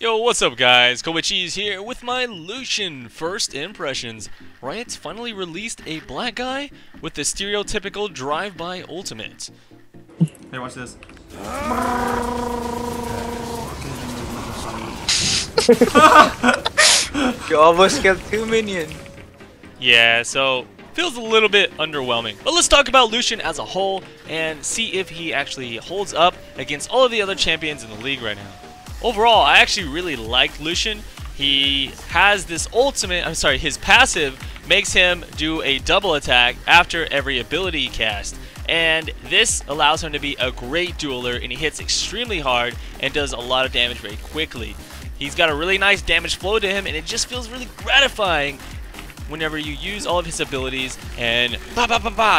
Yo, what's up guys? Koichi's here with my Lucian first impressions. Riot's finally released a black guy with the stereotypical drive-by ultimate. Hey, watch this. You almost killed 2 minions. Yeah, so feels a little bit underwhelming. But let's talk about Lucian as a whole and see if he actually holds up against all of the other champions in the league right now. Overall, I actually really like Lucian. He has this ultimate, his passive makes him do a double attack after every ability he casts. And this allows him to be a great dueler, and he hits extremely hard and does a lot of damage very quickly. He's got a really nice damage flow to him, and it just feels really gratifying whenever you use all of his abilities and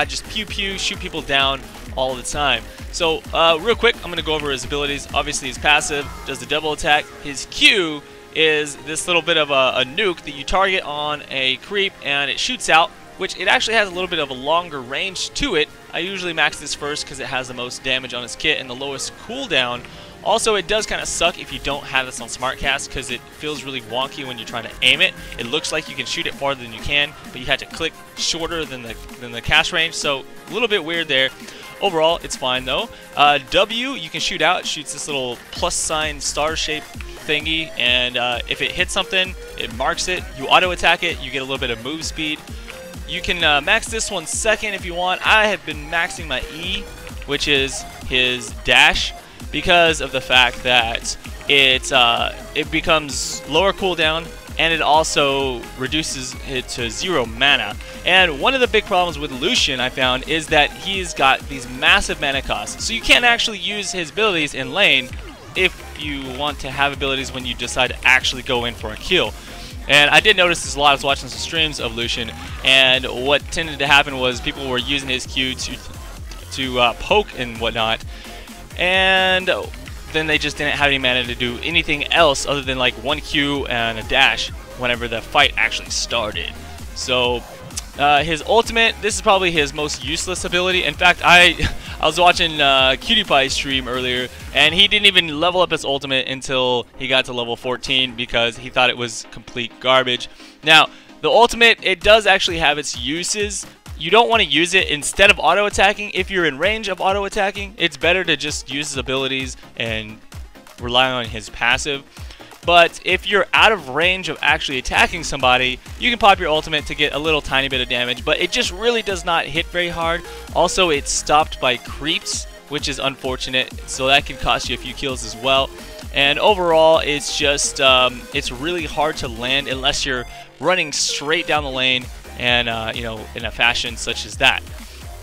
just pew pew, shoot people down all the time. So real quick, I'm going to go over his abilities. Obviously his passive does the double attack. His Q is this little bit of a nuke that you target on a creep and it shoots out, which it actually has a little bit of a longer range to it. I usually max this first because it has the most damage on its kit and the lowest cooldown. Also, it does kind of suck if you don't have this on SmartCast because it feels really wonky when you're trying to aim it. It looks like you can shoot it farther than you can, but you have to click shorter than the cast range, so a little bit weird there. Overall, it's fine though. W, you can shoot out. It shoots this little plus sign star shape thingy, and if it hits something, it marks it. You auto attack it, you get a little bit of move speed. You can max this one second if you want. I have been maxing my E, which is his dash, because of the fact that it becomes lower cooldown and it also reduces it to 0 mana. And one of the big problems with Lucian, I found, is that he's got these massive mana costs. So you can't actually use his abilities in lane if you want to have abilities when you decide to actually go in for a kill. And I did notice this a lot. I was watching some streams of Lucian, and what tended to happen was people were using his Q to poke and whatnot, and then they just didn't have any mana to do anything else other than like one Q and a dash whenever the fight actually started. So his ultimate, this is probably his most useless ability. In fact, I was watching Cutie Pie's stream earlier, and he didn't even level up his ultimate until he got to level 14 because he thought it was complete garbage. Now, the ultimate, it does actually have its uses. You don't want to use it instead of auto-attacking. If you're in range of auto-attacking, it's better to just use his abilities and rely on his passive. But if you're out of range of actually attacking somebody, you can pop your ultimate to get a little tiny bit of damage, but it just really does not hit very hard. Also, it's stopped by creeps, which is unfortunate, so that can cost you a few kills as well. And overall, it's just, it's really hard to land unless you're running straight down the lane and you know, in a fashion such as that.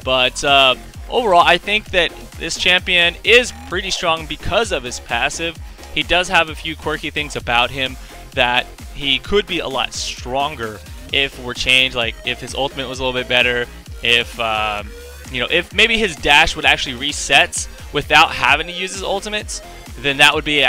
But overall, I think that this champion is pretty strong because of his passive. He does have a few quirky things about him that he could be a lot stronger if were changed, like if his ultimate was a little bit better, if you know, if maybe his dash would actually reset without having to use his ultimates, then that would be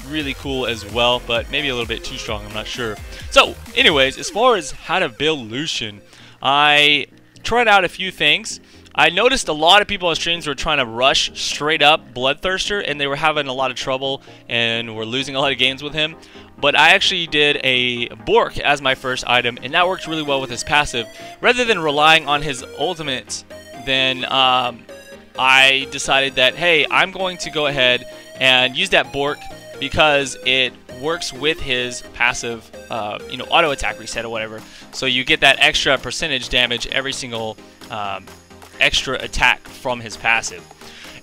really cool as well, but maybe a little bit too strong, I'm not sure. So anyways, as far as how to build Lucian, I tried out a few things. I noticed a lot of people on streams were trying to rush straight up Bloodthirster, and they were having a lot of trouble and were losing a lot of games with him. But I actually did a Bork as my first item, and that worked really well with his passive. Rather than relying on his ultimate, then I decided that, hey, I'm going to go ahead and use that Bork because it works with his passive, you know, auto attack reset or whatever. So you get that extra percentage damage every single extra attack from his passive.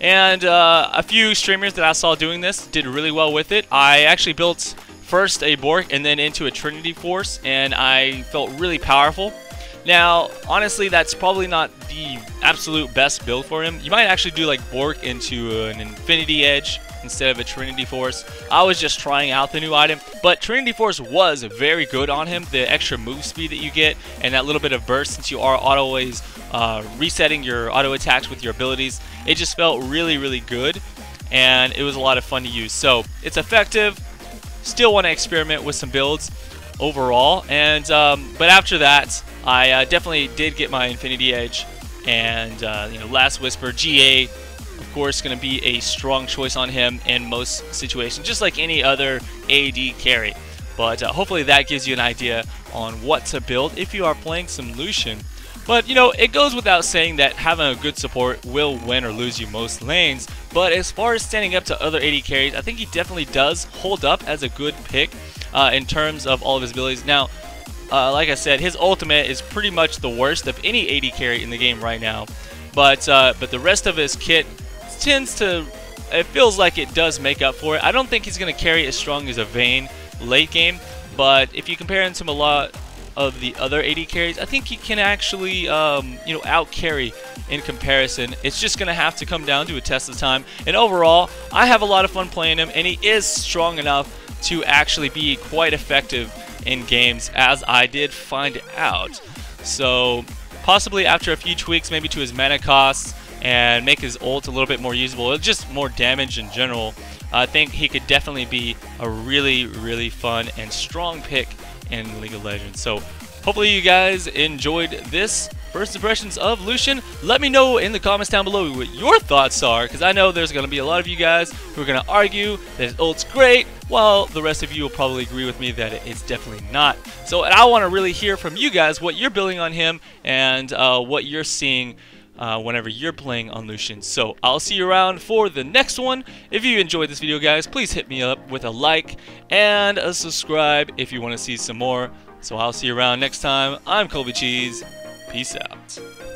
And a few streamers that I saw doing this did really well with it. I actually built first a Bork and then into a Trinity Force, and I felt really powerful. Now, honestly, that's probably not the absolute best build for him. You might actually do like Bork into an Infinity Edge instead of a Trinity Force. I was just trying out the new item, but Trinity Force was very good on him. The extra move speed that you get and that little bit of burst, since you are always resetting your auto attacks with your abilities, it just felt really good, and it was a lot of fun to use. So it's effective. Still want to experiment with some builds overall, and but after that, I definitely did get my Infinity Edge and you know, Last Whisper, GA, of course, going to be a strong choice on him in most situations, just like any other AD carry. But hopefully that gives you an idea on what to build if you are playing some Lucian. But, you know, it goes without saying that having a good support will win or lose you most lanes. But as far as standing up to other AD carries, I think he definitely does hold up as a good pick in terms of all of his abilities. Now, like I said, his ultimate is pretty much the worst of any AD carry in the game right now. But the rest of his kit tends to, it feels like it does make up for it. I don't think he's going to carry as strong as a Vayne late game, but if you compare him to a lot of the other AD carries, I think he can actually, you know, out carry in comparison. It's just going to have to come down to a test of time. And overall, I have a lot of fun playing him, and he is strong enough to actually be quite effective in games, as I did find out. So possibly after a few tweaks, maybe to his mana costs, and make his ult a little bit more usable, just more damage in general, I think he could definitely be a really, really fun and strong pick in League of Legends. So hopefully you guys enjoyed this first impressions of Lucian. Let me know in the comments down below what your thoughts are, because I know there's going to be a lot of you guys who are going to argue that his ult's great, while the rest of you will probably agree with me that it's definitely not. So I want to really hear from you guys what you're building on him and what you're seeing whenever you're playing on Lucian. So I'll see you around for the next one. If you enjoyed this video, guys, please hit me up with a like and a subscribe if you want to see some more. So I'll see you around next time. I'm Colby Cheese. Peace out.